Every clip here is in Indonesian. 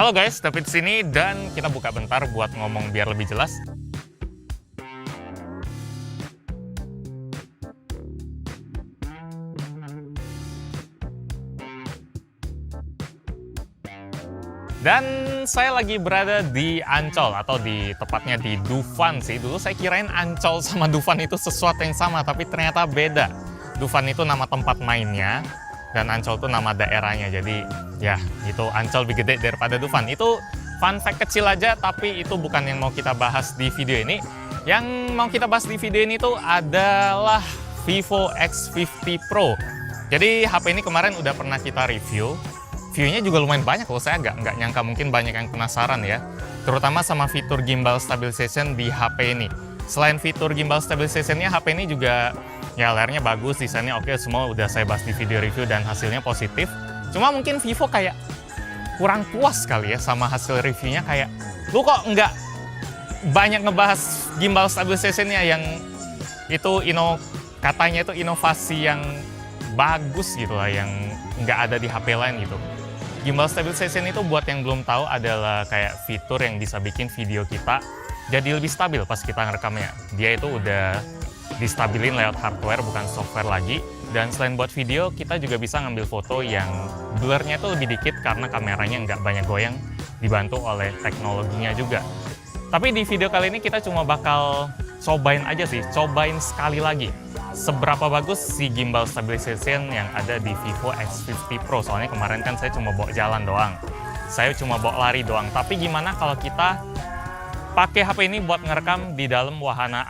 Halo guys, David sini dan kita buka bentar buat ngomong biar lebih jelas. Dan saya lagi berada di Ancol atau tepatnya di Dufan sih. Dulu saya kirain Ancol sama Dufan itu sesuatu yang sama, tapi ternyata beda. Dufan itu nama tempat mainnya dan Ancol itu nama daerahnya. Jadi ya itu Ancol lebih gede daripada Dufan. Itu fun fact kecil aja, tapi itu bukan yang mau kita bahas di video ini. Yang mau kita bahas di video ini tuh adalah Vivo X50 Pro. Jadi HP ini kemarin udah pernah kita review. View-nya juga lumayan banyak loh, saya nggak nyangka mungkin banyak yang penasaran ya. Terutama sama fitur gimbal stabilization di HP ini. Selain fitur gimbal stabilization-nya, HP ini juga ya layarnya bagus, desainnya oke, semua udah saya bahas di video review dan hasilnya positif. Cuma mungkin Vivo kayak kurang puas kali ya sama hasil reviewnya, kayak lu kok nggak banyak ngebahas gimbal stabilization-nya yang itu katanya itu inovasi yang bagus gitu lah, yang nggak ada di HP lain gitu. Gimbal stabilization itu buat yang belum tahu adalah kayak fitur yang bisa bikin video kita jadi lebih stabil pas kita ngerekamnya. Dia itu udah distabilin lewat hardware bukan software lagi. Dan selain buat video, kita juga bisa ngambil foto yang blurnya itu lebih dikit karena kameranya nggak banyak goyang, dibantu oleh teknologinya juga. Tapi di video kali ini kita cuma bakal cobain aja sih, cobain sekali lagi seberapa bagus si gimbal stabilization yang ada di Vivo X50 Pro. Soalnya kemarin kan saya cuma bawa jalan doang, saya cuma bawa lari doang. Tapi gimana kalau kita pakai HP ini buat ngerekam di dalam wahana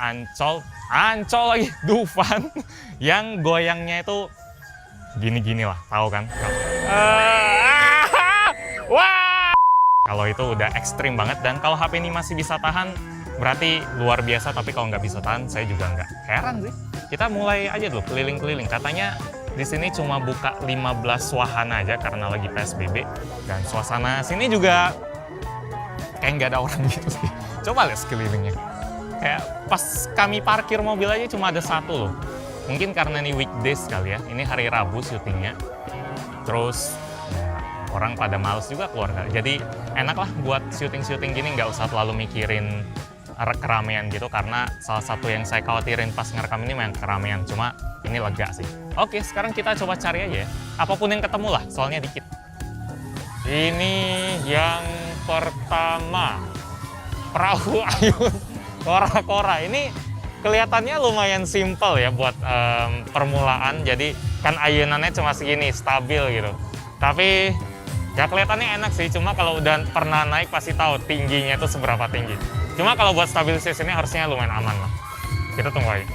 Ancol lagi, Dufan, yang goyangnya itu gini-gini lah, tahu kan? Wah! Kalau itu udah ekstrim banget, dan kalau HP ini masih bisa tahan, berarti luar biasa. Tapi kalau nggak bisa tahan, saya juga nggak heran sih. Kita mulai aja dulu keliling-keliling. Katanya di sini cuma buka 15 wahana aja karena lagi PSBB. Dan suasana sini juga kayak nggak ada orang gitu sih. Coba lihat sekelilingnya. Kayak pas kami parkir mobil aja cuma ada satu loh. Mungkin karena ini weekdays kali ya. Ini hari Rabu syutingnya. Terus orang pada males juga keluar. Jadi enak lah buat syuting-syuting gini, nggak usah terlalu mikirin keramaian gitu, karena salah satu yang saya khawatirin pas ngerekam ini memang keramaian. Cuma ini lega sih. Oke, sekarang kita coba cari aja ya. Apapun yang ketemu lah, soalnya dikit. Ini yang pertama, perahu ayun kora-kora. Ini kelihatannya lumayan simple ya buat permulaan. Jadi kan ayunannya cuma segini, stabil gitu. Tapi ya kelihatannya enak sih. Cuma kalau udah pernah naik pasti tahu tingginya itu seberapa tinggi. Cuma kalau buat stabilisasinya harusnya lumayan aman lah. Kita tunggu aja.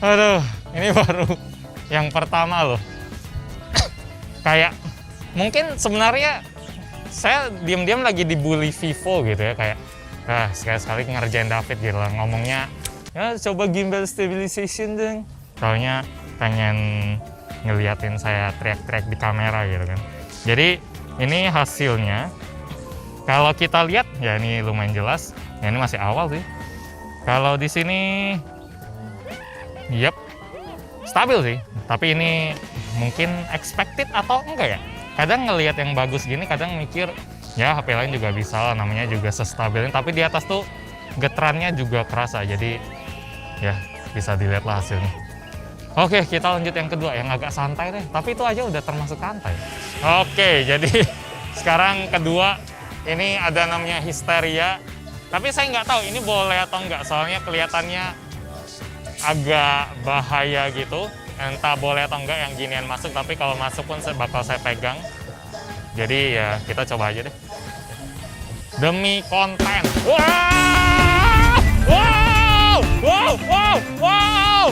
Aduh, ini baru yang pertama loh. Kayak mungkin sebenarnya saya diam-diam lagi dibully Vivo gitu ya, kayak sekali-sekali ngerjain David gitu lah, ngomongnya ya coba gimbal stabilization dong. Soalnya pengen ngeliatin saya teriak-teriak di kamera gitu kan. Jadi ini hasilnya. Kalau kita lihat ya ini lumayan jelas. Ya ini masih awal sih. Kalau di sini yep, stabil sih. Tapi ini mungkin expected atau enggak ya? Kadang ngelihat yang bagus gini, kadang mikir ya HP lain juga bisa lah, namanya juga sestabilin. Tapi di atas tuh getarannya juga kerasa. Jadi ya bisa dilihat lah hasilnya. Oke, kita lanjut yang kedua, yang agak santai deh. Tapi itu aja udah termasuk santai. Oke, jadi sekarang kedua, ini ada namanya Hysteria. Tapi saya nggak tahu ini boleh atau enggak, soalnya kelihatannya agak bahaya gitu. Entah boleh atau enggak yang ginian masuk, tapi kalau masuk pun bakal saya pegang. Jadi ya kita coba aja deh. Demi konten. Wow! Wow! Wow! Wow! Wow!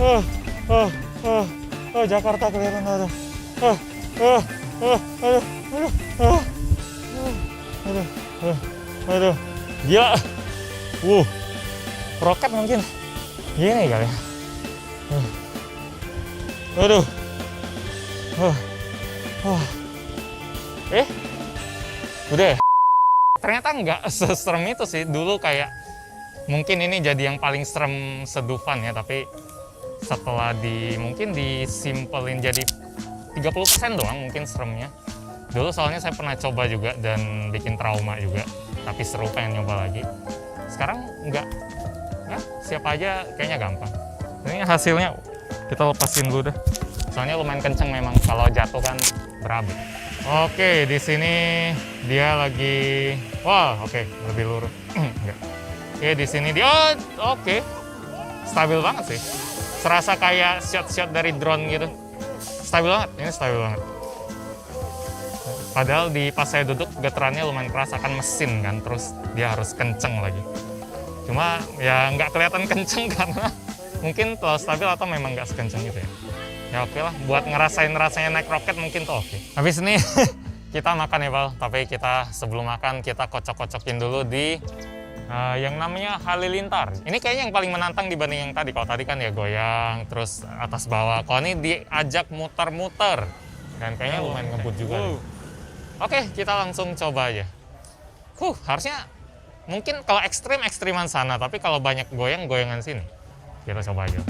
Wow! Jakarta kelihatan, aduh. Aduh. Gila. Roket mungkin gini kali ya. Aduh. Udah ya? Ternyata nggak seserem itu sih. Dulu kayak mungkin ini jadi yang paling serem sedufan ya, tapi setelah mungkin disimpelin jadi 30% doang mungkin seremnya. Dulu soalnya saya pernah coba juga dan bikin trauma juga, tapi seru, pengen nyoba lagi. Sekarang nggak, ya siapa aja kayaknya gampang. Ini hasilnya kita lepasin dulu deh. Soalnya lumayan kenceng memang, kalau jatuh kan berabe. Oke, di sini dia lagi, lebih lurus. Enggak. Oke, di sini dia, stabil banget sih. Serasa kayak shot-shot dari drone gitu. Stabil banget, ini stabil banget. Padahal pas saya duduk, getarannya lumayan keras, akan mesin kan, terus dia harus kenceng lagi. Cuma ya nggak kelihatan kenceng karena mungkin terlalu stabil atau memang nggak sekenceng gitu ya. Ya oke lah, buat ngerasain naik roket mungkin tuh oke. Habis ini kita makan ya Pal, tapi sebelum makan kita kocok-kocokin dulu di yang namanya halilintar. Ini kayaknya yang paling menantang dibanding yang tadi. Kalau tadi kan ya goyang, terus atas bawah. Kalau ini diajak muter-muter, dan kayaknya lumayan ngebut juga nih. Oke, kita langsung coba aja. Harusnya mungkin kalau ekstriman sana, tapi kalau banyak goyangan sini. Kita coba aja.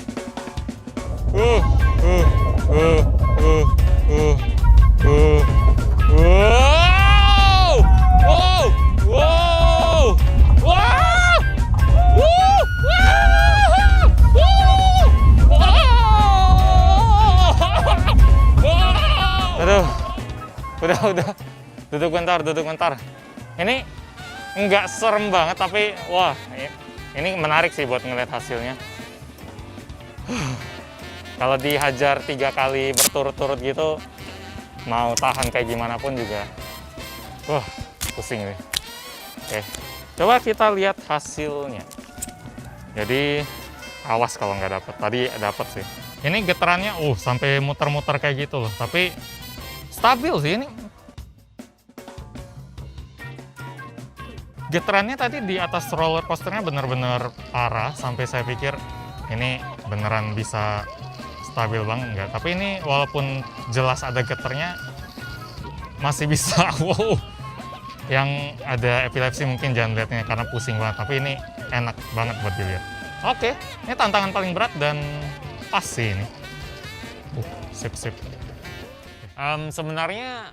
Aduh, udah. Duduk bentar. Ini nggak serem banget, tapi wah, ini menarik sih buat ngeliat hasilnya. Kalau dihajar 3 kali berturut-turut gitu, mau tahan kayak gimana pun juga, pusing nih. Oke, coba kita lihat hasilnya. Jadi, awas kalau nggak dapet. Tadi dapet sih. Ini getarannya, sampai muter-muter kayak gitu loh. Tapi stabil sih ini. Getarannya tadi di atas roller coasternya bener-bener parah, sampai saya pikir ini beneran bisa stabil banget enggak. Tapi ini walaupun jelas ada getarnya, masih bisa. Yang ada epilepsi mungkin jangan lihatnya karena pusing banget, tapi ini enak banget buat dilihat. Oke, ini tantangan paling berat dan pas sih ini. Sip. Sebenarnya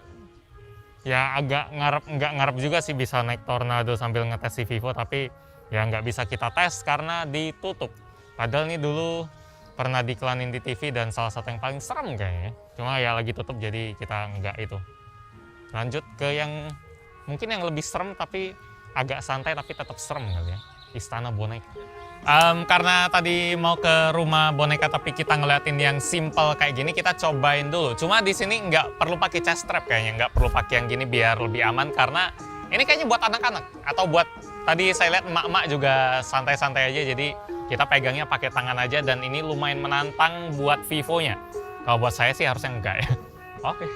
ya agak nggak ngarep juga sih bisa naik tornado sambil ngetes si Vivo, tapi ya nggak bisa kita tes karena ditutup. Padahal ini dulu pernah diiklanin di TV dan salah satu yang paling serem kayaknya. Cuma ya lagi tutup, jadi kita nggak itu. Lanjut ke yang mungkin yang lebih serem tapi agak santai tapi tetap serem kali ya. Istana Boneka. Karena tadi mau ke rumah boneka tapi kita ngeliatin yang simple kayak gini, kita cobain dulu. Cuma di sini nggak perlu pakai chest strap kayaknya, nggak perlu pakai yang gini biar lebih aman, karena ini kayaknya buat anak-anak atau buat, tadi saya lihat emak-emak juga santai-santai aja, jadi kita pegangnya pakai tangan aja, dan ini lumayan menantang buat Vivo-nya. Kalau buat saya sih harusnya enggak ya. Oke.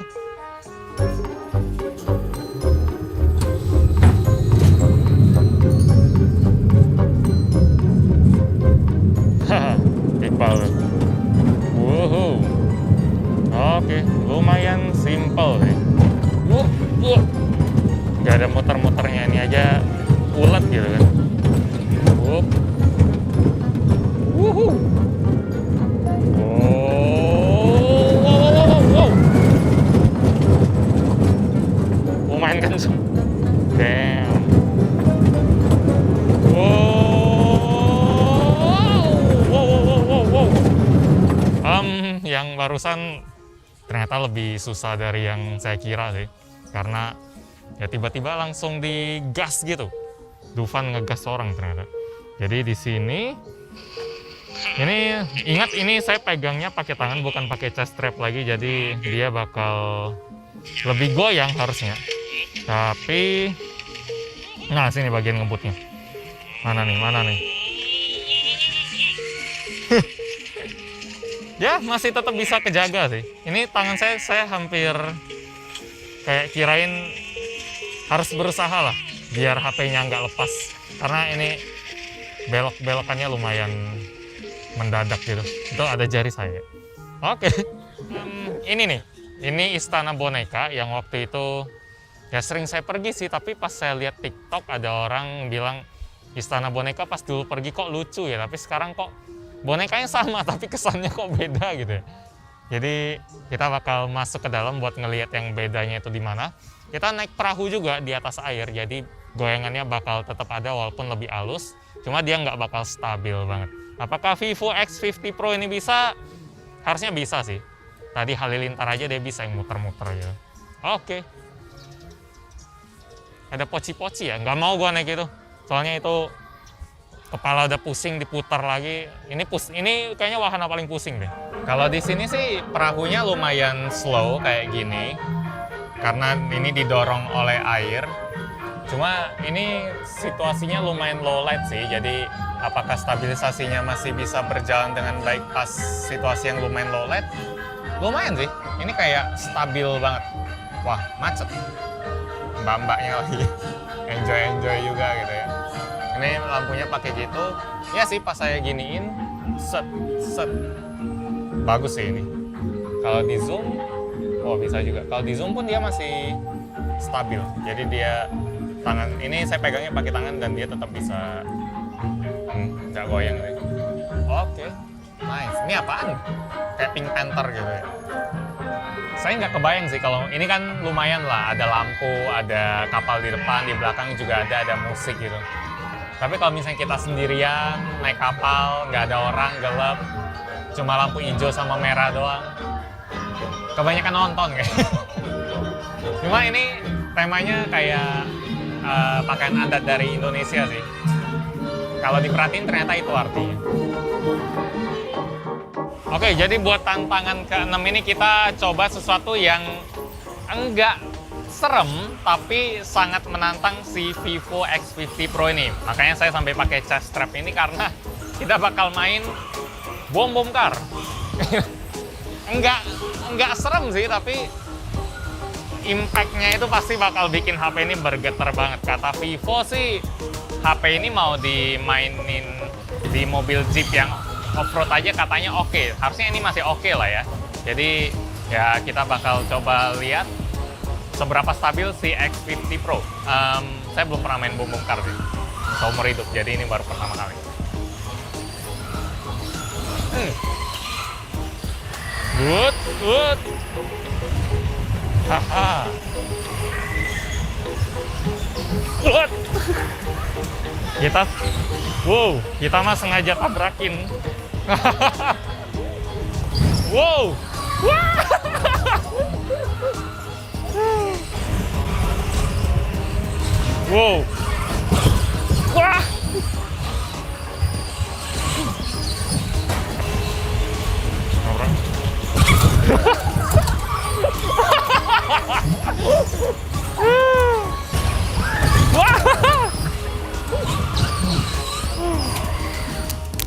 Iqbal. Wow. Oke, lumayan simple nih. Gak ada muter-muternya, ini aja ulet gitu kan. Wow. Lumayan kenceng. Damn. Yang barusan ternyata lebih susah dari yang saya kira sih, karena ya tiba-tiba langsung digas gitu. Dufan ngegas orang ternyata. Jadi di sini, ini ingat ini saya pegangnya pakai tangan bukan pakai chest strap lagi, jadi dia bakal lebih goyang harusnya. Tapi, nah sini bagian ngebutnya. Mana nih? Ya masih tetap bisa kejaga sih. Ini tangan saya hampir kayak kirain harus berusaha lah biar HP-nya nggak lepas, karena ini belok-belokannya lumayan mendadak gitu. Itu ada jari saya. Oke. Ini nih, ini Istana Boneka yang waktu itu ya sering saya pergi sih, tapi pas saya lihat TikTok ada orang bilang Istana Boneka pas dulu pergi kok lucu ya, tapi sekarang kok bonekanya sama tapi kesannya kok beda gitu ya. Jadi kita bakal masuk ke dalam buat ngelihat yang bedanya itu di mana. Kita naik perahu juga di atas air, jadi goyangannya bakal tetap ada walaupun lebih halus, cuma dia nggak bakal stabil banget. Apakah Vivo X50 Pro ini bisa? Harusnya bisa sih. Tadi Halilintar aja dia bisa yang muter-muter gitu. Oke. Ada poci-poci ya? Nggak mau gua naik itu. Soalnya itu kepala udah pusing diputar lagi. Ini kayaknya wahana paling pusing deh. Kalau di sini sih perahunya lumayan slow kayak gini. Karena ini didorong oleh air. Cuma ini situasinya lumayan low light sih. Jadi apakah stabilisasinya masih bisa berjalan dengan baik pas situasi yang lumayan low light? Lumayan sih. Ini kayak stabil banget. Wah, macet. Mbak-mbaknya lagi enjoy juga gitu ya. Ini lampunya pakai gitu. Ya sih pas saya giniin, set. Bagus sih ini. Kalau di zoom, oh bisa juga. Kalau di zoom pun dia masih stabil. Jadi dia tangan ini saya pegangnya pakai tangan dan dia tetap bisa nggak goyang deh. Oke, nice. Ini apaan? Kayak Pink Panther gitu ya. Saya nggak kebayang sih kalau ini kan lumayan lah, ada lampu, ada kapal di depan, di belakang juga ada musik gitu. Tapi kalau misalnya kita sendirian naik kapal, nggak ada orang, gelap, cuma lampu hijau sama merah doang, kebanyakan nonton kayak. Cuma ini temanya kayak pakaian adat dari Indonesia sih. Kalau diperhatiin ternyata itu artinya. Oke, jadi buat tantangan ke-6 ini kita coba sesuatu yang enggak serem, tapi sangat menantang si Vivo X50 Pro ini. Makanya saya sampai pakai chest strap ini karena kita bakal main bom kar. enggak serem sih, tapi impact-nya itu pasti bakal bikin HP ini bergetar banget. Kata Vivo sih, HP ini mau dimainin di mobil Jeep yang off-road aja katanya oke. Harusnya ini masih oke lah ya. Jadi ya kita bakal coba lihat seberapa stabil si X50 Pro. Saya belum pernah main bom kar sih seumur hidup, jadi ini baru pertama kali. Good. Haha. Good. Kita mah sengaja tabrakin. Wow. Wow. Wah.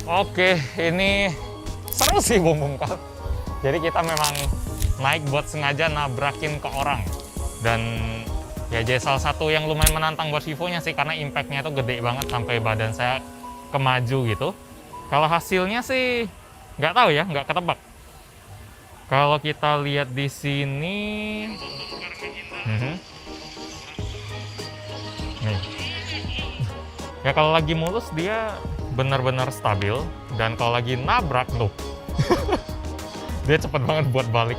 Oke, ini seru sih bom kar. Jadi kita memang naik buat sengaja nabrakin ke orang. Dan ya jadi salah satu yang lumayan menantang buat Vivo-nya sih, karena impact-nya itu gede banget sampai badan saya kemaju gitu. Kalau hasilnya sih nggak tahu ya, nggak ketebak. Kalau kita lihat di sini, nih, ya kalau lagi mulus dia benar-benar stabil, dan kalau lagi nabrak tuh, dia cepet banget buat balik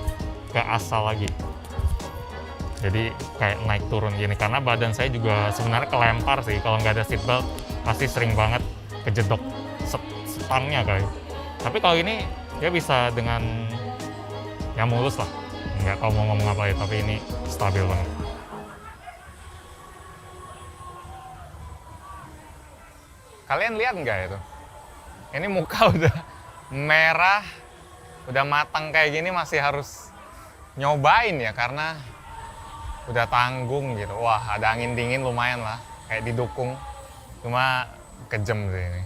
ke asal lagi. Jadi kayak naik turun gini, karena badan saya juga sebenarnya kelempar sih. Kalau nggak ada seatbelt pasti sering banget kejedok stangnya kali. Tapi kalau ini dia bisa dengan ya mulus lah, nggak tahu mau ngomong apa ya, tapi ini stabil banget. Kalian lihat nggak itu? Ini muka udah merah, udah matang kayak gini masih harus nyobain ya, karena udah tanggung gitu. Wah, ada angin dingin lumayan lah, kayak didukung. Cuma kejam sih ini.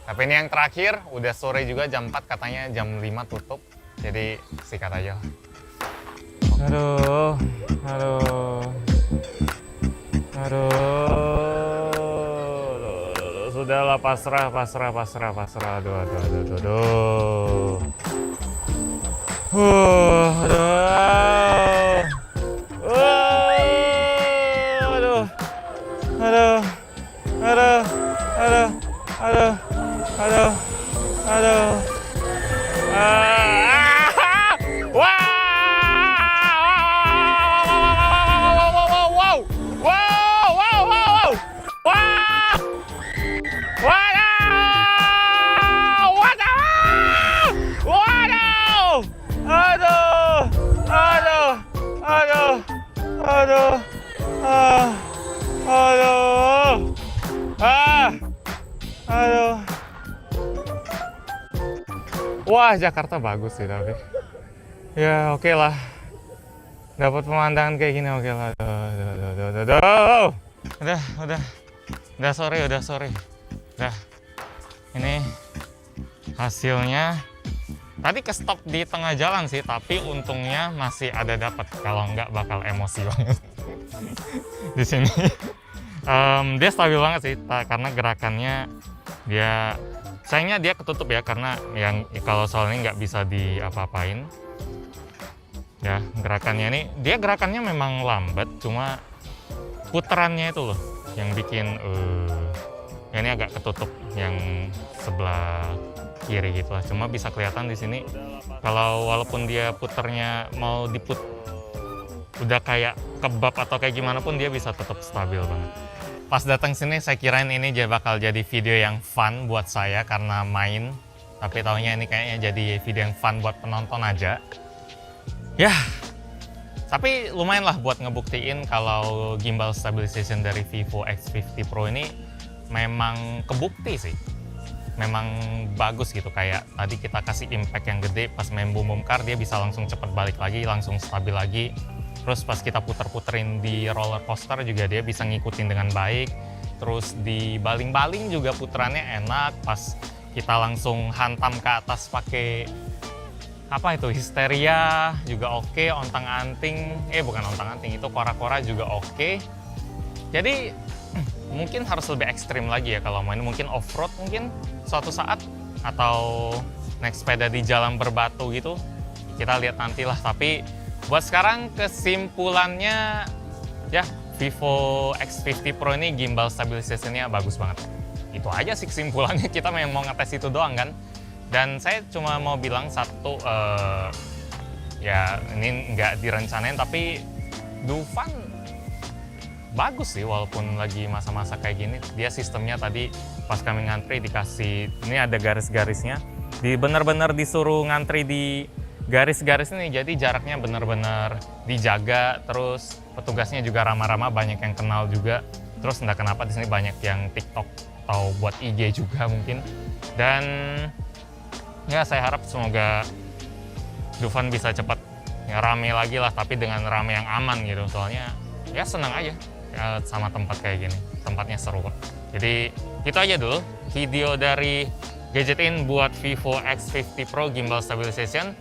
Tapi ini yang terakhir, udah sore juga jam 4 katanya jam 5 tutup. Jadi sikat aja. Aduh, aduh, aduh, sudahlah pasrah. Aduh. Wah, Jakarta bagus sih tapi. Ya oke lah. Dapat pemandangan kayak gini oke lah. Udah sore. Udah. Ini hasilnya. Tadi ke stop di tengah jalan sih, tapi untungnya masih ada dapat. Kalau nggak bakal emosi banget di sini. Dia stabil banget sih, karena gerakannya dia sayangnya dia ketutup ya, karena yang kalau soal ini nggak bisa diapa-apain. Ya gerakannya memang lambat, cuma putarannya itu loh yang bikin ya ini agak ketutup yang sebelah kiri gitu lah. Cuma bisa kelihatan di sini kalau walaupun dia puternya mau udah kayak kebab atau kayak gimana pun dia bisa tetap stabil banget. Pas datang sini saya kirain ini bakal jadi video yang fun buat saya karena main, tapi taunya ini kayaknya jadi video yang fun buat penonton aja. Ya, tapi lumayan lah buat ngebuktiin kalau gimbal stabilization dari Vivo X50 Pro ini memang kebukti sih. Memang bagus gitu, kayak tadi kita kasih impact yang gede pas main boom car dia bisa langsung cepet balik lagi, langsung stabil lagi. Terus pas kita puter-puterin di roller coaster juga dia bisa ngikutin dengan baik. Terus di baling-baling juga puterannya enak, pas kita langsung hantam ke atas pakai apa itu, histeria juga oke, ontang-anting, bukan ontang-anting, itu kora-kora juga oke. Jadi mungkin harus lebih ekstrim lagi ya kalau main, mungkin off-road mungkin suatu saat, atau naik sepeda di jalan berbatu gitu, kita lihat nantilah. Tapi buat sekarang kesimpulannya ya, Vivo X50 Pro ini gimbal stabilization-nya bagus banget. Itu aja sih kesimpulannya, kita memang mau ngetes itu doang kan. Dan saya cuma mau bilang satu, ya ini nggak direncanain tapi Dufan bagus sih walaupun lagi masa-masa kayak gini. Dia sistemnya tadi pas kami ngantri dikasih, ini ada garis-garisnya, bener-bener disuruh ngantri di garis-garis ini, jadi jaraknya bener-bener dijaga. Terus petugasnya juga ramah-ramah, banyak yang kenal juga. Terus entah kenapa di sini banyak yang TikTok atau buat IG juga mungkin. Dan ya saya harap semoga Dufan bisa cepat ya, rame lagi lah, tapi dengan rame yang aman gitu. Soalnya ya senang aja sama tempat kayak gini, tempatnya seru kok. Jadi itu aja dulu video dari Gadgetin buat Vivo X50 Pro gimbal stabilization.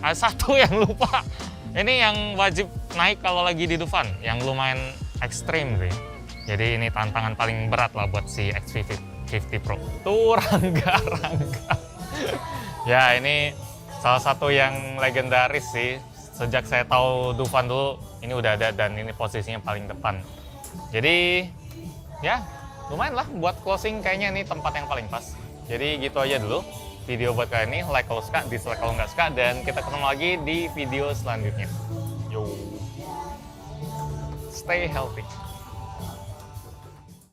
Ada satu yang lupa, ini yang wajib naik kalau lagi di Dufan, yang lumayan ekstrim sih. Jadi ini tantangan paling berat lah buat si X50 Pro. Tuh Rangga. Ya ini salah satu yang legendaris sih. Sejak saya tahu Dufan dulu, ini udah ada dan ini posisinya paling depan. Jadi ya lumayan lah buat closing, kayaknya ini tempat yang paling pas. Jadi gitu aja dulu video buat kali ini. Like kalau suka, dislike kalau nggak suka, dan kita ketemu lagi di video selanjutnya. Yo, stay healthy.